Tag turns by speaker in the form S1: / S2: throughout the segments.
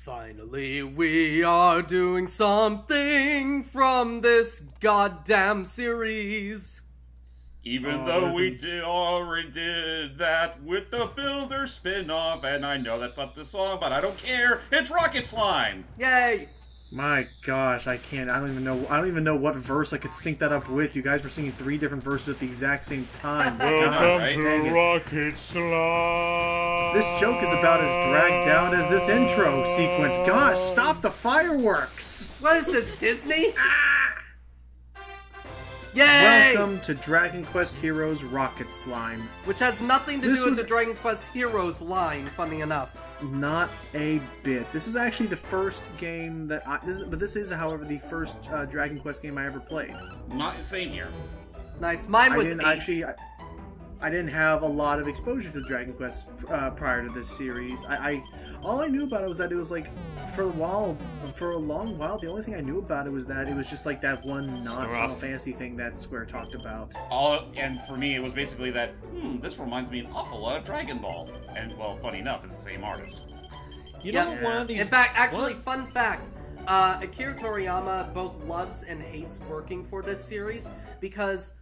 S1: Finally, we are doing something from this goddamn series.
S2: Even though we already did that with the Builder spin-off, and I know that's not the song, but I don't care. It's Rocket Slime.
S1: Yay!
S3: My gosh, I don't even know what verse I could sync that up with. You guys were singing 3 different verses at the exact same time.
S4: Welcome to Rocket Slime.
S3: This joke is about as dragged out as this intro sequence. Gosh, stop the fireworks!
S1: What is this, Disney? Yay!
S3: Welcome to Dragon Quest Heroes Rocket Slime.
S1: Which has nothing to do with the Dragon Quest Heroes line, funny enough.
S3: Not a bit. This is actually the first game that this is, however, the first Dragon Quest game I ever played.
S2: Not the same here.
S1: Nice. Mine was
S3: I didn't have a lot of exposure to Dragon Quest prior to this series. All I knew about it was that it was like, for a long while, the only thing I knew about it was that it was just like that one non-Final Fantasy thing that Square talked about.
S2: And for me, it was basically that, this reminds me an awful lot of Dragon Ball. And, well, funny enough, it's the same artist.
S4: You know, one of these...
S1: In fact, actually, fun fact, Akira Toriyama both loves and hates working for this series because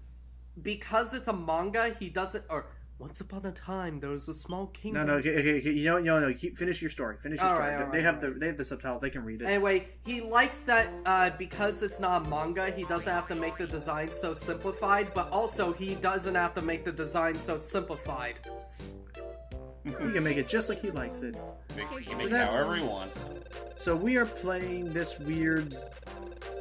S1: it's a manga, he doesn't... Or, once upon a time, there was a small kingdom...
S3: No, okay, finish your story. Finish your story. They have the subtitles, they can read it.
S1: Anyway, he likes that because it's not a manga, he doesn't have to make the design so simplified, but also he doesn't have to make the design so simplified.
S3: He can make it just like he likes it.
S2: He can make it however he wants.
S3: So we are playing this weird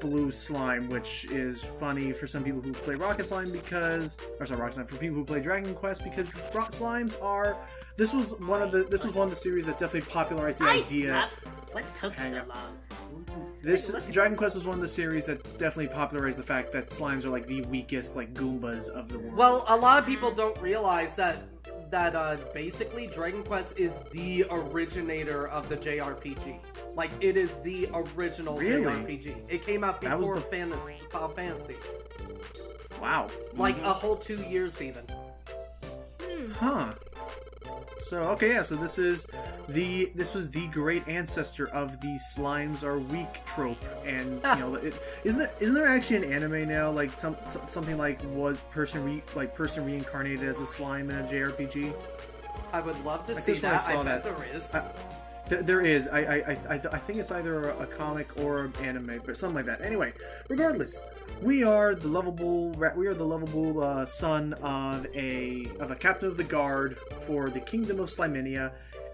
S3: blue slime, which is funny for some people who play Rocket Slime for people who play Dragon Quest, because slimes are. This was one of the series that definitely popularized the idea.
S1: What took so long?
S3: This Dragon Quest was one of the series that definitely popularized the fact that slimes are like the weakest, like Goombas of the world.
S1: Well, a lot of people don't realize that basically Dragon Quest is the originator of the JRPG. Like, it is the original JRPG. It came out before Final Fantasy.
S3: Wow.
S1: Like, a whole 2 years even.
S3: Huh. So, okay, yeah, so this was the great ancestor of the slimes are weak trope, and, you know, isn't there actually an anime now, like, something like, was person reincarnated as a slime in a JRPG?
S1: I would love to see that. I bet there is.
S3: There is. I think it's either a comic or an anime, but something like that. Anyway, regardless, we are the lovable son of a captain of the guard for the kingdom of Slimenia,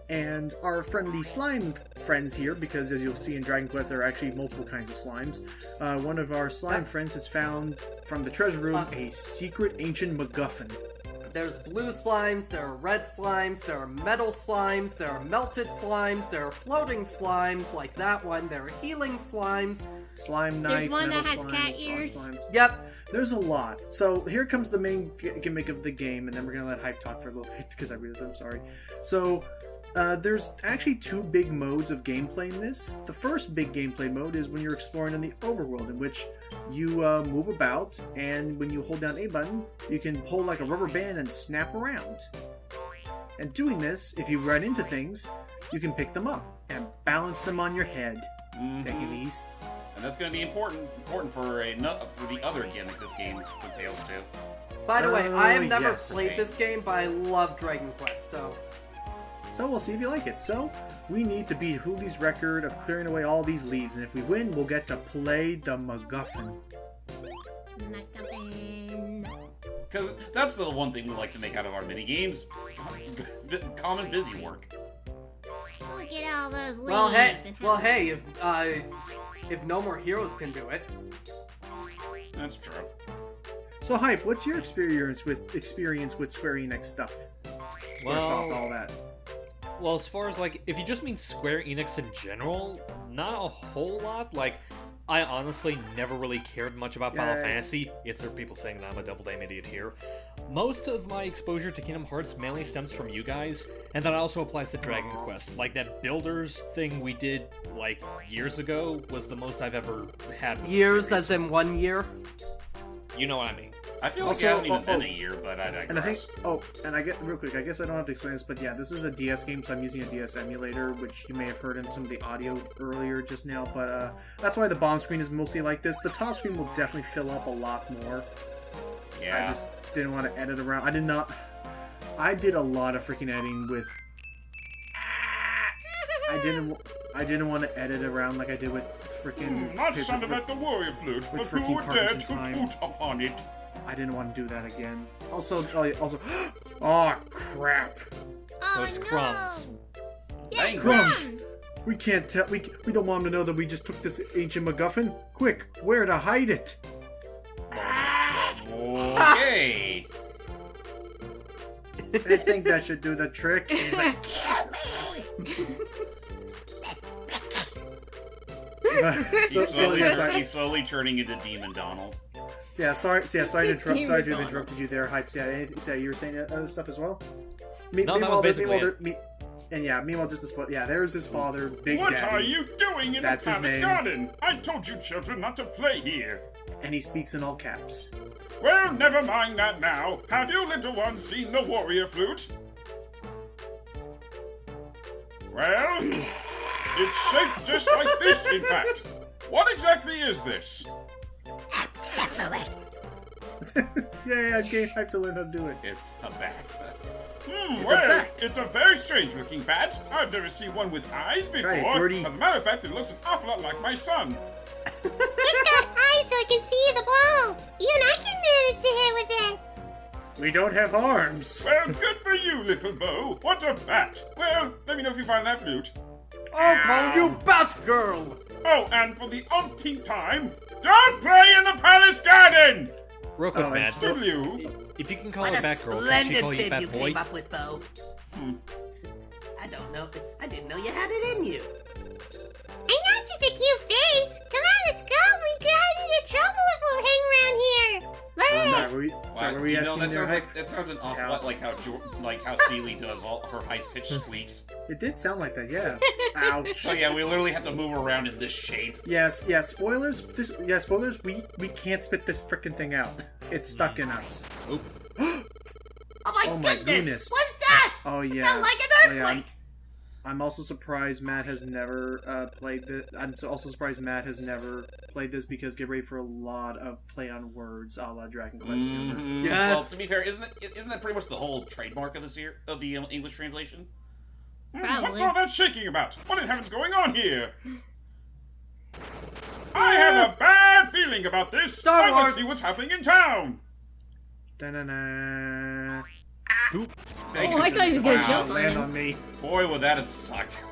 S3: and our friendly slime friends here, because as you'll see in Dragon Quest, there are actually multiple kinds of slimes. One of our slime friends has found from the treasure room a secret ancient MacGuffin.
S1: There's blue slimes, there are red slimes, there are metal slimes, there are melted slimes, there are floating slimes like that one, there are healing slimes.
S3: Slime knights,
S5: there's one that has
S3: slimes,
S5: cat ears.
S1: Yep.
S3: There's a lot. So here comes the main gimmick of the game, and then we're going to let Hype talk for a little bit, because I'm sorry. So, there's actually 2 big modes of gameplay in this. The first big gameplay mode is when you're exploring in the overworld, in which you move about, and when you hold down A button, you can pull like a rubber band and snap around. And doing this, if you run into things, you can pick them up and balance them on your head. Take it easy.
S2: And that's going to be important for the other gimmick this game entails too.
S1: By the way, I have never played this game, but I love Dragon Quest, so
S3: we'll see if you like it. So, we need to beat Hoolie's record of clearing away all these leaves, and if we win, we'll get to play the MacGuffin.
S2: Because that's the one thing we like to make out of our mini-games. Common busy work.
S5: Look at all those leaves.
S1: Well, hey, if No More Heroes can do it.
S2: That's true.
S3: So, Hype, what's your experience with Square Enix stuff? Squaresoft, all that.
S4: Well, as far as, like, if you just mean Square Enix in general, not a whole lot. Like, I honestly never really cared much about Final Fantasy. Yes, there are people saying that I'm a double-damn idiot here. Most of my exposure to Kingdom Hearts mainly stems from you guys, and that also applies to Dragon Quest. Like, that Builders thing we did, like, years ago was the most I've ever had.
S1: Years as in 1 year?
S4: You know what I mean.
S2: I feel like it hasn't even been a year, but I digress.
S3: And I think, I get real quick. I guess I don't have to explain this, but yeah, this is a DS game, so I'm using a DS emulator, which you may have heard in some of the audio earlier just now. But that's why the bottom screen is mostly like this. The top screen will definitely fill up a lot more.
S2: Yeah.
S3: I just didn't want to edit around. I did a lot of freaking editing with. I didn't want to edit around like I did with freaking.
S2: Not sounded like the warrior flute, but who would dare to put upon it?
S3: I didn't want to do that again. Also, oh crap!
S5: Oh,
S4: Those
S5: no.
S4: crumbs.
S5: Yeah,
S3: Crumbs. We can't tell. We don't want them to know that we just took this ancient MacGuffin. Quick, where to hide it?
S2: Okay.
S3: I think that should do the trick. He's like,
S2: He's slowly turning into Demon Donald.
S3: Sorry to interrupt.
S5: Demon
S3: Sorry to have
S5: Donald.
S3: interrupted you there, Hypes. Yeah, you were saying other stuff as well.
S4: No, that was basically it.
S3: Meanwhile, just to spoil. Yeah, there's his father, Big
S2: What
S3: Daddy.
S2: are you doing in
S3: That's
S2: the
S3: his
S2: palace
S3: name.
S2: garden? I told you children not to play here.
S3: And he speaks in all caps.
S2: Well, never mind that now. Have you little ones seen the warrior flute? Well, it's shaped just like this, in fact. What exactly is this?
S3: Game Hype to learn how to do it.
S2: It's a bat.
S3: a
S2: Well,
S3: bat.
S2: it's a very strange looking bat. I've never seen one with eyes before.
S3: Right, Jordy.
S2: As a matter of fact, it looks an awful lot like my son.
S5: It's got eyes so it can see the ball. Even I can manage to hit with it.
S3: We don't have arms.
S2: Well, good for you, little Bo. What a bat. Well, let me know if you find that flute.
S1: I'll call you Batgirl!
S2: Oh, and for the umpteenth time, don't play in the palace garden!
S4: Real quick,
S3: Oh, and
S4: Matt.
S2: Will you?
S4: If you can call
S6: What
S4: her
S6: a
S4: Batgirl, can she
S6: splendid
S4: call you
S6: fib you
S4: Bat Boy?
S6: came up with, Bo. I don't know. I didn't know you had it in you.
S5: I'm not just a cute face. Come on, let's go. We got into trouble if we'll hang around here.
S3: Sorry, were we asking there, Hype?
S2: That sounds an awful lot like how Seeley does all her high-pitched squeaks.
S3: It did sound like that, yeah. Ouch.
S2: So yeah, we literally have to move around in this shape.
S3: Yes, spoilers. Spoilers. We can't spit this frickin' thing out. It's stuck in us.
S6: Oh my
S3: Oh my
S6: goodness!
S3: goodness.
S6: What's that?
S3: Oh yeah.
S6: Felt like an
S3: Oh, yeah,
S6: earthquake.
S3: I'm also surprised Matt has never played this. Also surprised Matt has never played this because get ready for a lot of play on words a la Dragon Quest.
S2: Mm-hmm.
S1: Yes.
S2: Well, to be fair, isn't that pretty much the whole trademark of the English translation? What's
S5: Probably.
S2: all that shaking about? What in heaven's going on here? I have a bad feeling about this.
S1: Star
S2: I
S1: Wars.
S2: must see what's happening in town.
S3: Da-na-na.
S2: Thank
S5: Oh,
S2: you.
S5: I thought he was gonna
S2: Wow.
S5: jump on
S3: Land
S5: him.
S3: on me.
S2: Boy, would that have sucked.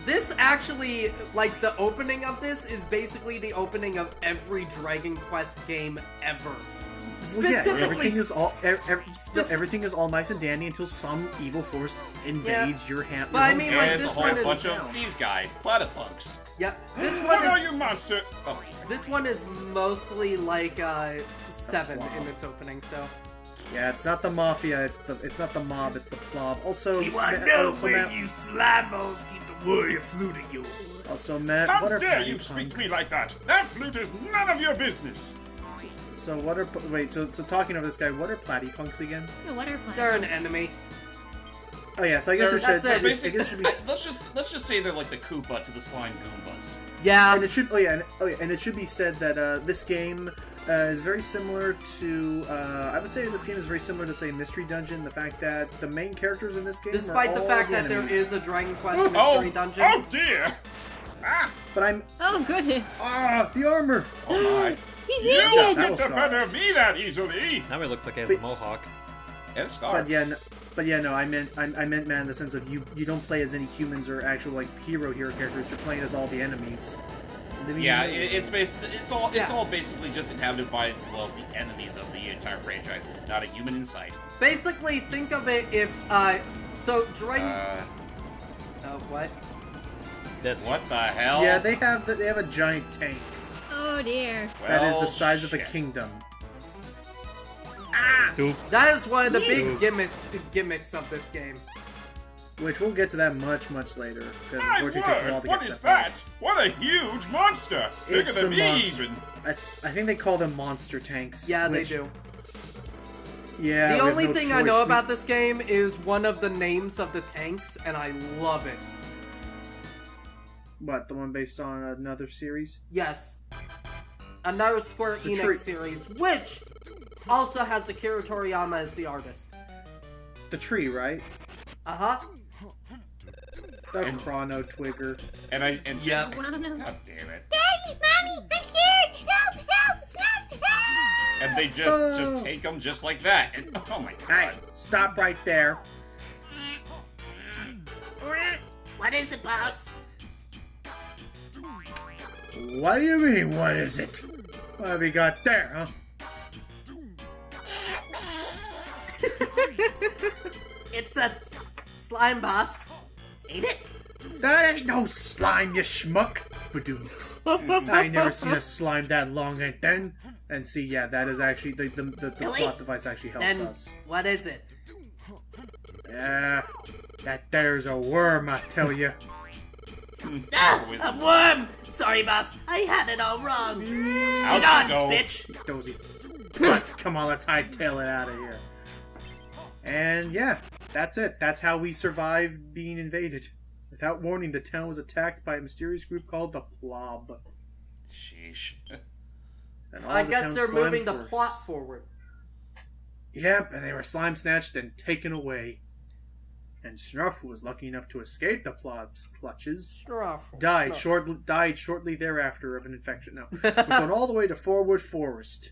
S1: This actually, like, the opening of this is basically the opening of every Dragon Quest game ever.
S3: Well, yeah,
S1: Specifically,
S3: everything is all nice and dandy until some evil force invades your hand.
S1: But I mean, like,
S2: And
S1: this
S2: a whole
S1: one is-
S2: bunch of these guys, platypunks.
S1: Yep. This
S2: What
S1: one
S2: are
S1: is
S2: you, monster? Oh,
S1: this one is mostly like 7 in its opening. So
S3: Yeah, it's not the mafia. It's not the mob. It's the plob. Also,
S6: We want to
S3: Ma-
S6: know
S3: also,
S6: where
S3: Matt,
S6: you slime balls keep the warrior flute of yours.
S3: Also, Matt,
S2: How
S3: what are
S2: dare you speak to me
S3: platypunks?
S2: like that? That flute is none of your business.
S3: So what are so talking over this guy? What are platypunks again?
S5: Yeah, what are
S1: they're an
S5: platypunks?
S1: enemy.
S3: Oh yeah, so I guess it should.
S1: That's it.
S3: I guess it should be.
S2: Let's just say they're like the Koopa to the slime Goombas.
S1: Yeah.
S3: And it should. And it should be said that this game is very similar to. I would say this game is very similar to say Mystery Dungeon. The fact that the main characters in this game,
S1: Despite
S3: are
S1: the
S3: all
S1: fact that there
S3: enemies.
S1: is a Dragon Quest mystery dungeon.
S2: Oh dear! Ah!
S3: But I'm
S5: Oh goodness,
S3: the armor.
S2: Oh my!
S5: he's
S2: You
S5: naked.
S2: don't
S3: Battle
S2: get the
S3: Scar.
S2: better of me that easily!
S4: Now he looks like he has
S3: Wait.
S4: a mohawk.
S2: And a scar.
S3: But yeah, no. I meant man in the sense of you don't play as any humans or actual like hero characters. You're playing as all the enemies.
S2: Yeah, it's all
S1: Yeah.
S2: basically just inhabited by the enemies of the entire franchise, not a human in sight.
S1: Basically, think of it if so Dragon. What?
S4: This.
S2: What the hell?
S3: Yeah, they have a giant tank
S5: Oh dear.
S3: that is
S2: Well,
S3: the size of a
S2: shit.
S3: kingdom.
S4: Dude.
S1: That is one of the big gimmicks of this game.
S3: which we'll get to that much later. Because
S2: My
S3: unfortunately, it takes a while
S2: word,
S3: to
S2: what
S3: get to
S2: is that? What a huge monster! Bigger
S3: It's
S2: than
S3: a
S2: me,
S3: monster.
S2: even.
S3: I think they call them monster tanks.
S1: Yeah,
S3: which,
S1: they do.
S3: Yeah.
S1: The
S3: we have
S1: only
S3: no
S1: thing I
S3: choice.
S1: know about this game is one of the names of the tanks, and I love it.
S3: What, the one based on another series?
S1: Yes. Another Square
S3: The
S1: Enix
S3: tree.
S1: series, which also has Akira Toriyama as the artist.
S3: The tree, right?
S1: Uh-huh.
S3: The
S2: And-
S3: Chrono Twigger.
S1: Yep.
S5: Well, no.
S2: God damn it.
S5: Daddy, Mommy, I'm scared! Help! Help! Help!
S2: And they just take them just like that. And, oh my
S3: Hey,
S2: god.
S3: stop right there.
S6: What is it, boss?
S3: What do you mean, what is it? What have we got there, huh?
S6: It's a slime boss. Ain't it?
S3: That ain't no slime, you schmuck. Badooms. I ain't never seen a slime that long and then. And see, yeah, that is actually, the
S6: Really?
S3: plot device actually helps
S6: Then
S3: us.
S6: what is it?
S3: Yeah, that there's a worm, I tell you.
S6: Ah,
S2: Always-
S6: a worm! Sorry, boss. I had it all wrong.
S2: Out
S6: Get on,
S2: you go.
S6: bitch.
S3: Dozy. Come on, let's hightail it out of here. And yeah, that's it. That's how we survived being invaded. Without warning, the town was attacked by a mysterious group called the Plob.
S2: Sheesh.
S3: And all
S1: I
S3: the
S1: guess
S3: town's
S1: they're moving the
S3: slimes were-
S1: plot forward.
S3: Yep, and they were slime snatched and taken away. And Snruff, who was lucky enough to escape the Plob's clutches, died shortly thereafter of an infection. No, was going all the way to Forwood Forest.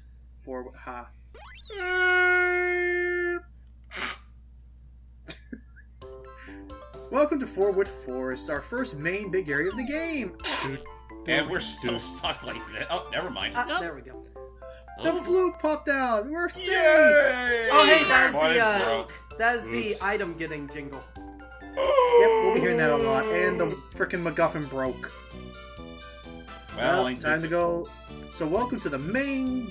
S3: Welcome to Forwood Forest, our first main big area of the game.
S2: And we're still stuck like that. Oh, never mind.
S1: There we go.
S3: The flute popped out. We're safe.
S2: Yay!
S1: Oh, hey, that's
S2: Mine
S1: the,
S2: broke.
S1: That's the
S2: Oops.
S1: item getting jingle.
S3: Yep, we'll be hearing that a lot. And the frickin' MacGuffin broke.
S2: Well,
S3: Time to go. So welcome to the main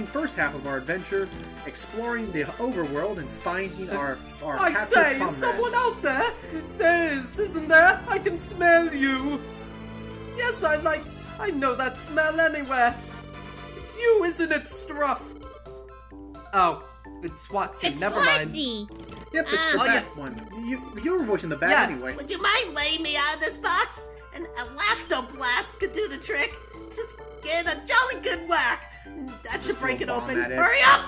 S3: first half of our adventure, exploring the overworld and finding our
S1: I
S3: captured
S1: say, is
S3: comrades.
S1: someone out there? There is, isn't there? I can smell you. Yes, I know that smell anywhere. It's you, isn't it, Struff? Oh, it's Swatsy.
S5: It's
S1: Never mind.
S5: Swansea!
S3: Yep, it's the
S6: Oh,
S3: bat one. You were voicing the bat
S1: Yeah.
S3: anyway.
S6: Would you mind laying me out of this box? An Elastoblast could do the trick. Just get a jolly good whack. That should break it
S3: throw a
S6: open.
S3: bomb at it.
S6: Hurry up!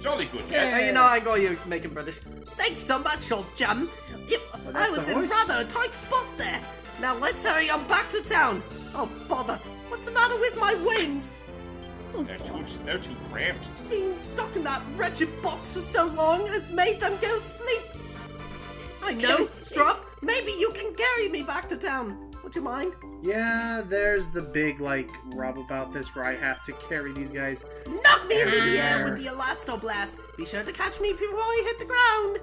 S2: Jolly good, yes.
S1: Hey, you know, I know you making British.
S6: Thanks so much, old chum.
S3: Well,
S6: I
S3: that's
S6: was
S3: the
S6: in
S3: voice.
S6: rather a tight spot there. Now let's hurry on back to town. Oh, bother. What's the matter with my wings?
S2: They're too cramped.
S6: Being stuck in that wretched box for so long has made them go sleep. I know, Struff. Maybe you can carry me back to town. Would you mind?
S3: Yeah, there's the big rub about this where I have to carry these guys.
S6: Knock me into the air with the Elastoblast. Be sure to catch me before I hit the ground.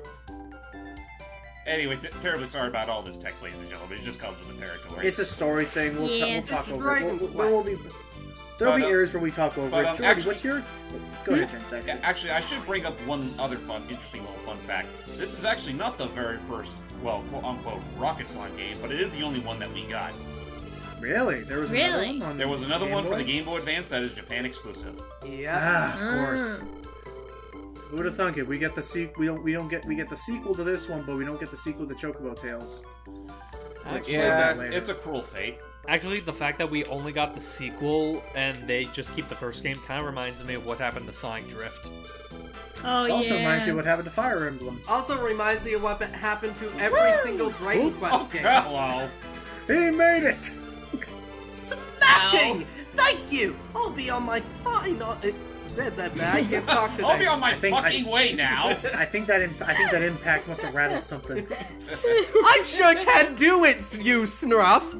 S2: Anyway, terribly sorry about all this text, ladies and gentlemen. It just comes with the territory.
S3: It's a story thing. We'll
S5: Yeah.
S3: talk
S1: It's
S3: over it.
S1: Dragon
S3: There'll be
S2: But,
S3: areas where we talk over
S2: but,
S3: it. Jordy,
S2: actually-
S3: what's your? Go ahead, James. Actually.
S2: Yeah, actually, I should bring up one other interesting little fun fact. This is actually not the very first, well, quote-unquote, Rocket Slime game, but it is the only one that we got.
S3: Really? There was another
S5: Really?
S3: one on
S2: There was another
S3: Game
S2: one for
S3: Boy?
S2: the Game Boy Advance that is Japan exclusive.
S1: Yeah.
S3: Ah, of course. Who would have thunk it? We get the we get the sequel to this one, but we don't get the sequel to Chocobo Tales.
S4: Actually,
S3: that later.
S2: it's a cruel fate.
S4: Actually, the fact that we only got the sequel and they just keep the first game kind of reminds me of what happened to Sonic Drift.
S5: Oh,
S3: It also
S5: yeah.
S3: reminds me of what happened to Fire Emblem.
S1: Also reminds me of what happened to every single Dragon Quest
S2: Oh,
S1: game.
S2: hello.
S3: He made it!
S6: Smashing! Thank you! I'll be on my fine...
S1: I can't talk today.
S2: I'll be on my
S3: think
S2: fucking way now.
S3: I think that impact must have rattled something.
S1: I sure can do it, you Snuff.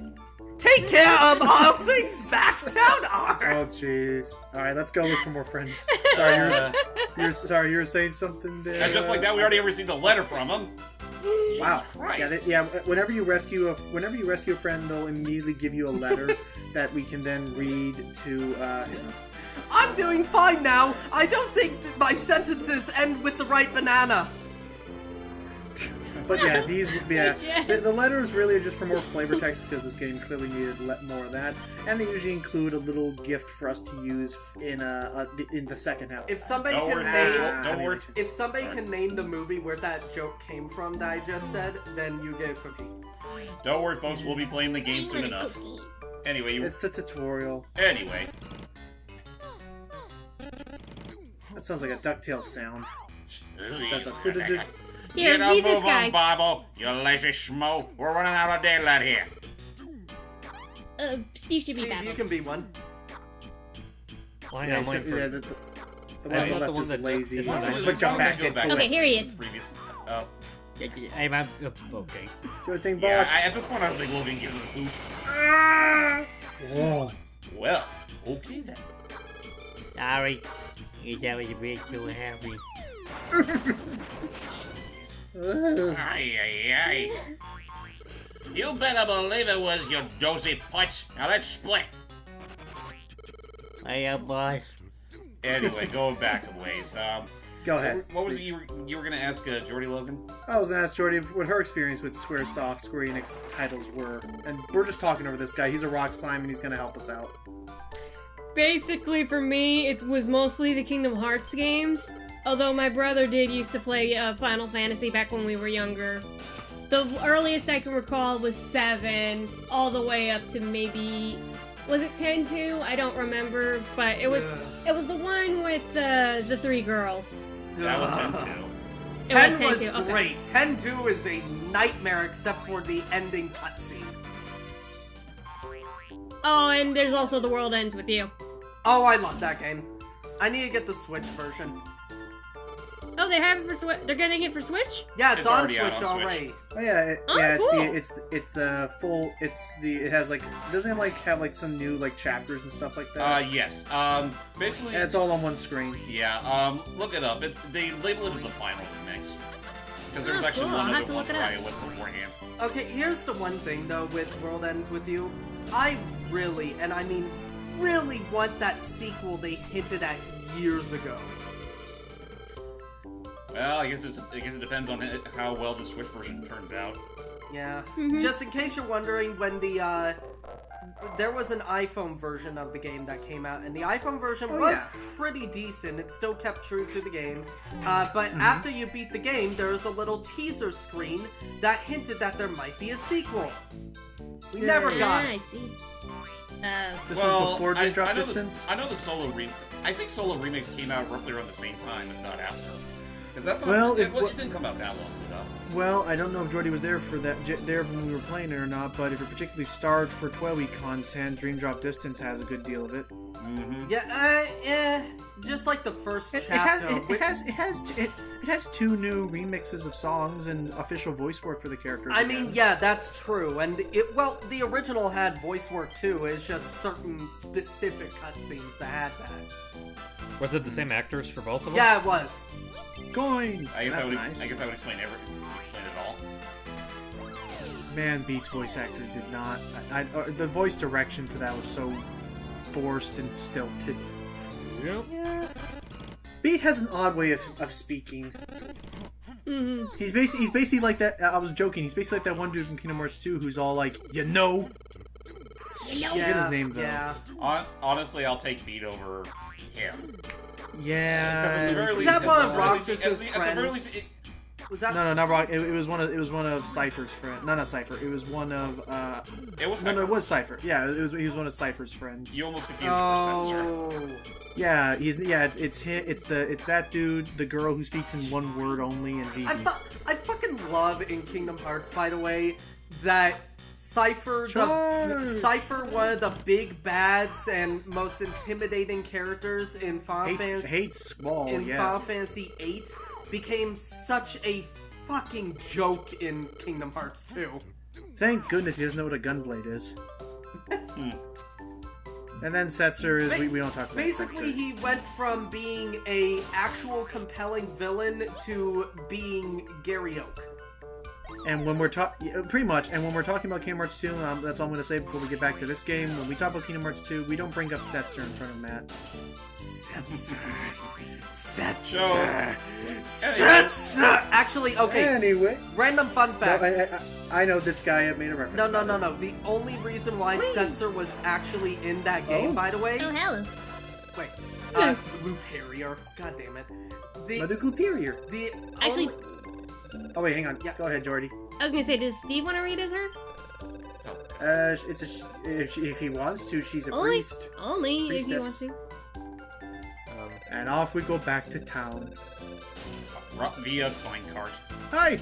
S1: Take care of all things back town are.
S3: Oh jeez. Alright, let's go look for more friends. Sorry, you were saying something there.
S2: And just like that, we already received a letter from him.
S3: Wow.
S2: Christ.
S3: Yeah, whenever you rescue a friend, they'll immediately give you a letter that we can then read to him.
S1: I'm doing fine now. I don't think my sentences end with the right banana.
S3: But yeah, the letters really are just for more flavor text because this game clearly needed more of that, and they usually include a little gift for us to use in the second half.
S1: If somebody if somebody can name the movie where that joke came from that I just said, then you get a cookie.
S2: Don't worry, folks. We'll be playing the game soon enough. Anyway,
S3: it's the tutorial.
S2: Anyway.
S3: That sounds like a DuckTales sound.
S5: Here, be this guy.
S2: Bobble, you lazy schmo. We're running out of daylight here.
S5: Steve should be
S1: Steve,
S5: back.
S1: you can be one.
S4: Well, yeah, I'm waiting for...
S3: the one on the left is lazy.
S2: But
S3: jump back into it.
S5: Okay, here he is.
S4: Hey, man. Okay.
S3: Good thing, boss.
S2: Yeah, at this point, I don't think Logan gives a hoot.
S3: Whoa.
S2: Well, okay then.
S4: Sorry. That was a bit too heavy.
S2: Ay. You better believe it was, you dozy putz. Now let's split.
S4: Hey, boss.
S2: Anyway, going back a ways.
S3: Go ahead.
S2: What was it you were going to ask Jordy Logan?
S3: I was going to ask Jordy what her experience with Square Enix titles were. And we're just talking over this guy. He's a rock slime and he's going to help us out.
S7: Basically, for me, it was mostly the Kingdom Hearts games. Although my brother did used to play Final Fantasy back when we were younger. The earliest I can recall was 7, all the way up to maybe... Was it 10-2? I don't remember, but it was the one with the 3 girls.
S2: That was 10-2.
S7: It was
S1: 10 was
S7: 10-2, okay.
S1: great. 10-2 is a nightmare except for the ending cutscene.
S7: Oh, and there's also The World Ends With You.
S1: Oh, I love that game. I need to get the Switch version.
S7: Oh, they have it for Switch? They're getting it for Switch?
S1: Yeah, it's on
S2: already
S1: Switch
S2: out on Switch.
S1: already.
S3: Oh yeah,
S7: cool.
S3: it has like, doesn't it like have like some new like chapters and stuff like that?
S2: Yes. Basically...
S3: And it's all on one screen.
S2: Yeah, look it up. They label it as the final remix. Because there's actually
S7: cool. I'll
S2: one
S7: have
S2: other
S7: to
S2: one
S7: look it
S2: where
S7: up.
S2: I was beforehand.
S1: Okay, here's the one thing though with World Ends With You. I really, and I mean really, want that sequel they hinted at years ago.
S2: Well, I guess it depends on how well the Switch version turns out.
S1: Yeah.
S7: Mm-hmm.
S1: Just in case you're wondering, when there was an iPhone version of the game that came out, and the iPhone version was pretty decent. It still kept true to the game. But after you beat the game, there was a little teaser screen that hinted that there might be a sequel. We never got it.
S5: I see.
S3: This was before Dream Drop
S2: I know
S3: Distance?
S2: I know the Solo I think Solo Remix came out roughly around the same time, if not after. Because that's not, it didn't come out that long ago.
S3: Well, I don't know if Jordy was there for that when we were playing it or not, but if you're particularly starved for 12-week content, Dream Drop Distance has a good deal of it.
S2: Mm-hmm.
S1: Yeah, just like the first chapter.
S3: It has 2 new remixes of songs and official voice work for the characters.
S1: I mean, yeah, that's true. And the original had voice work too. It's just certain specific cutscenes that had that.
S4: Was it the same actors for both of them?
S1: Yeah, it was.
S3: Coins!
S2: I guess
S3: Nice.
S2: I would explain it all.
S3: Man, Beat's voice actor did not... the voice direction for that was so forced and stilted.
S4: Yep.
S1: Yeah.
S3: Beat has an odd way of speaking.
S7: Mm-hmm.
S3: He's basically like that. I was joking. He's basically like that one dude from Kingdom Hearts 2 who's all like, you know.
S1: Yeah,
S3: Forget his name though.
S1: Yeah.
S2: Honestly, I'll take Beat over him.
S3: Yeah.
S1: Is that one of Roxas's friends?
S2: At the very least,
S1: Was that?
S3: No, not Rock. It was one of Cypher's friends. No, not Cypher. It was one of.
S2: It was
S3: No, it was Cypher. Yeah, he was one of Cypher's friends.
S2: You almost confused the percent, sir.
S3: Yeah, it's that dude, the girl who speaks in one word only, and Vivi.
S1: I fucking love in Kingdom Hearts, by the way, that Cypher, one of the big bads and most intimidating characters in Final Fantasy VIII, became such a fucking joke in Kingdom Hearts 2.
S3: Thank goodness he doesn't know what a gunblade is. And then Setzer is we don't talk about.
S1: Basically,
S3: Setzer.
S1: he went from being a actual compelling villain to being Gary Oak.
S3: And when we're pretty much, and when we're talking about Kingdom Hearts 2, that's all I'm going to say before we get back to this game. When we talk about Kingdom Hearts 2, we don't bring up Setzer in front of Matt.
S1: Setzer. Actually, okay.
S3: Anyway.
S1: Random fun fact.
S3: No, I know this guy made a reference.
S1: No. The only reason why Setzer was actually in that game, by the way...
S5: Oh, hello.
S1: Wait.
S7: Yes.
S1: Gluperior. God damn it.
S3: Mother Gluperior.
S7: Actually...
S3: Oh, wait, hang on.
S1: Yeah.
S3: Go ahead, Jordy.
S7: I was gonna say, does Steve want to read as her?
S3: If he wants to, she's a
S7: Only
S3: priest.
S7: if you want to.
S3: And off we go back to town.
S2: Via coin cart.
S3: Hi!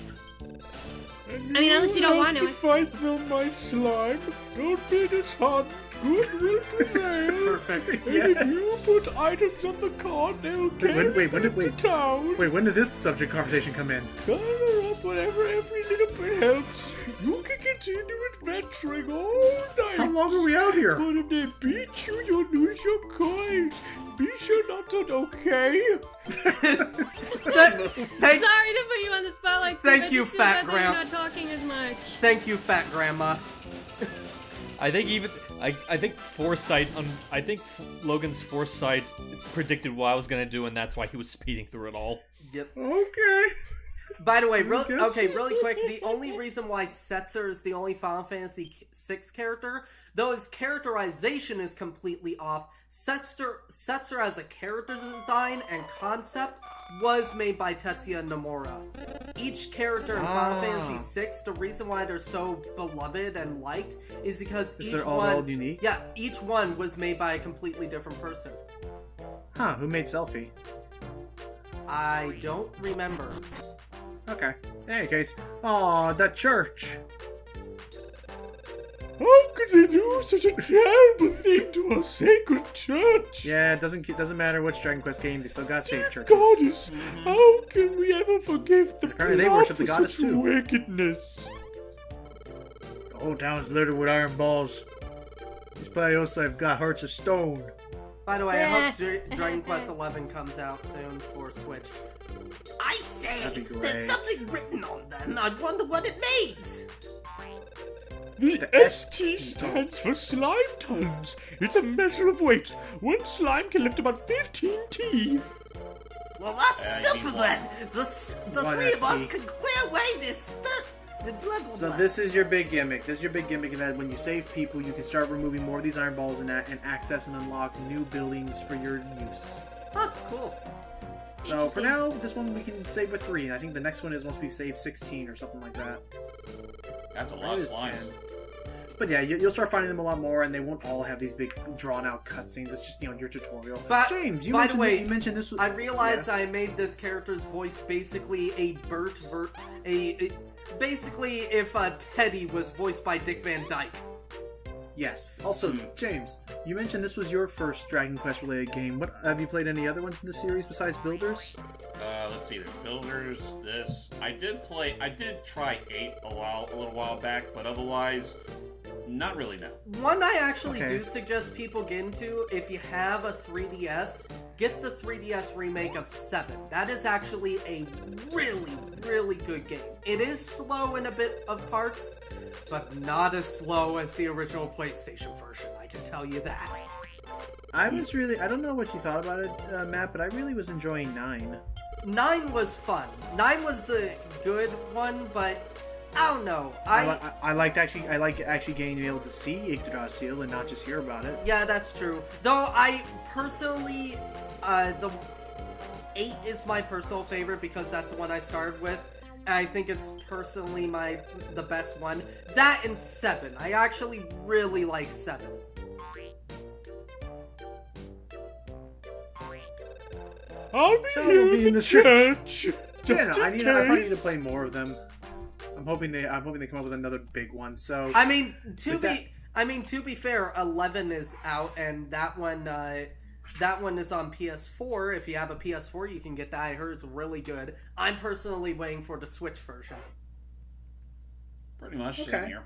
S7: I mean, unless you don't want to.
S4: Fight from my slime. Don't be disheartened. Goodwill prevail.
S1: Perfect.
S4: And if you put items on the cart, they'll get
S3: Wait,
S4: to town.
S3: Wait, when did this subject conversation come in?
S4: Gather up whatever every little bit helps. You can continue adventuring all night.
S3: How long are we out here?
S4: But if they beat you, you'll lose your coins. Be sure not to, okay?
S7: Sorry to put you on the spotlight, Steve.
S1: Thank
S7: I
S1: you,
S7: just feel
S1: Fat
S7: bad that
S1: Grandma.
S7: You're not talking as much.
S1: Thank you, Fat Grandma.
S4: I think I think foresight. I think Logan's foresight predicted what I was gonna do, and that's why he was speeding through it all.
S1: Yep.
S3: Okay.
S1: By the way,
S3: guess.
S1: really quick, the only reason why Setzer is the only Final Fantasy VI character, though his characterization is completely off, Setzer as a character design and concept was made by Tetsuya Nomura. Each character in Final Fantasy VI, the reason why they're so beloved and liked is because
S3: they're all unique?
S1: Yeah, each one was made by a completely different person.
S3: Huh, who made Selfie?
S1: I don't remember.
S3: Okay. In any case, the church.
S4: How could they do such a terrible thing to our sacred church?
S3: Yeah, it doesn't matter which Dragon Quest game, they still got saved churches.
S4: Goddess, how can we ever forgive the
S3: Apparently they
S4: plot
S3: worship the
S4: for
S3: goddess
S4: such
S3: too.
S4: wickedness?
S3: The whole town's littered with iron balls. These probably also have got hearts of stone.
S1: By the way, I hope Dragon Quest XI comes out soon for Switch.
S6: I say,
S3: That'd be
S6: there's
S3: great.
S6: something written on them. I wonder what it means.
S4: The ST stands for slime tons. It's a measure of weight. One slime can lift about 15 T.
S6: Well, that's
S2: you mean
S6: simple
S2: one.
S6: then. The
S3: One
S6: three of us
S3: ST.
S6: can clear away this the blah, blah,
S3: So
S6: blah.
S3: this is your big gimmick. This is your big gimmick in that when you save people, you can start removing more of these iron balls and access and unlock new buildings for your use.
S1: Huh, cool.
S3: So for now, this one we can save with 3, and I think the next one is once we save 16 or something like that.
S2: That's a
S3: Or
S2: lot
S3: it
S2: of
S3: is
S2: slimes.
S3: 10. But yeah, you'll start finding them a lot more, and they won't all have these big drawn-out cutscenes. It's just your tutorial.
S1: But
S3: James,
S1: by the way,
S3: you mentioned this.
S1: I realized I made this character's voice basically a basically if Teddy was voiced by Dick Van Dyke.
S3: Yes. Also, James, you mentioned this was your first Dragon Quest related game. What have you played any other ones in the series besides Builders?
S2: Let's see. There's Builders. This I did try 8 a little while back, but otherwise, not really. No.
S1: One I actually
S3: Okay.
S1: do suggest people get into, if you have a 3DS, get the 3DS remake of 7. That is actually a really, really good game. It is slow in a bit of parts, but not as slow as the original PlayStation version, I can tell you that.
S3: I don't know what you thought about it, Matt, but I really was enjoying 9.
S1: 9 was fun. 9 was a good one, but I don't know.
S3: I like actually being able to see Yggdrasil and not just hear about it.
S1: Yeah, that's true. Though I personally, the 8 is my personal favorite because that's the one I started with. And I think it's personally the best one. That and 7. I actually really like 7.
S4: I'll be
S3: So
S4: here
S3: we'll be
S4: in the church.
S3: Yeah, no, I probably need to
S4: case.
S3: play more of them. I'm hoping they come up with another big one. So
S1: I mean, to
S3: But
S1: be fair, 11 is out, and that one is on PS4. If you have a PS4, you can get that. I heard it's really good. I'm personally waiting for the Switch version.
S2: Pretty much
S3: Okay.
S2: same here.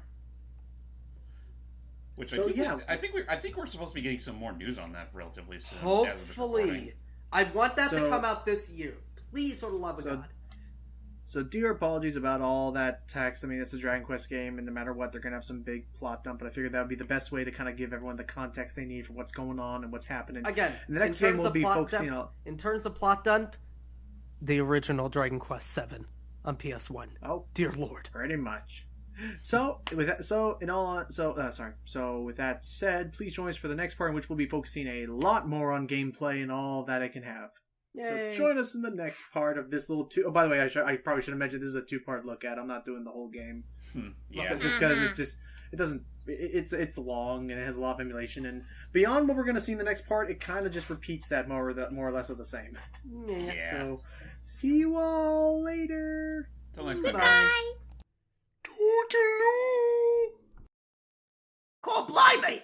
S2: Which
S3: So, yeah.
S2: I think we're supposed to be getting some more news on that relatively soon. as of this
S1: Hopefully.
S2: recording.
S1: I want that to
S3: So-
S1: come out this year. Please, for the love of
S3: So-
S1: God.
S3: So, dear apologies about all that text. I mean, it's a Dragon Quest game, and no matter what, they're going to have some big plot dump, but I figured that would be the best way to kind of give everyone the context they need for what's going on and what's happening.
S1: Again,
S3: and the next game will be focusing on...
S1: In terms of plot dump, the original Dragon Quest 7 on PS1.
S3: Oh,
S1: dear lord.
S3: Pretty much. So, with that, with that said, please join us for the next part in which we'll be focusing a lot more on gameplay and all that it can have.
S1: Yay.
S3: So join us in the next part of this little two. Oh, by the way, I probably should have mentioned this is a 2-part look at. I'm not doing the whole game.
S2: Yeah.
S3: Just because it's long and it has a lot of emulation, and beyond what we're going to see in the next part, it kind of just repeats that more or less of the same.
S1: Yeah.
S3: So see you all later.
S2: Till next time.
S5: Bye.
S6: God blimey!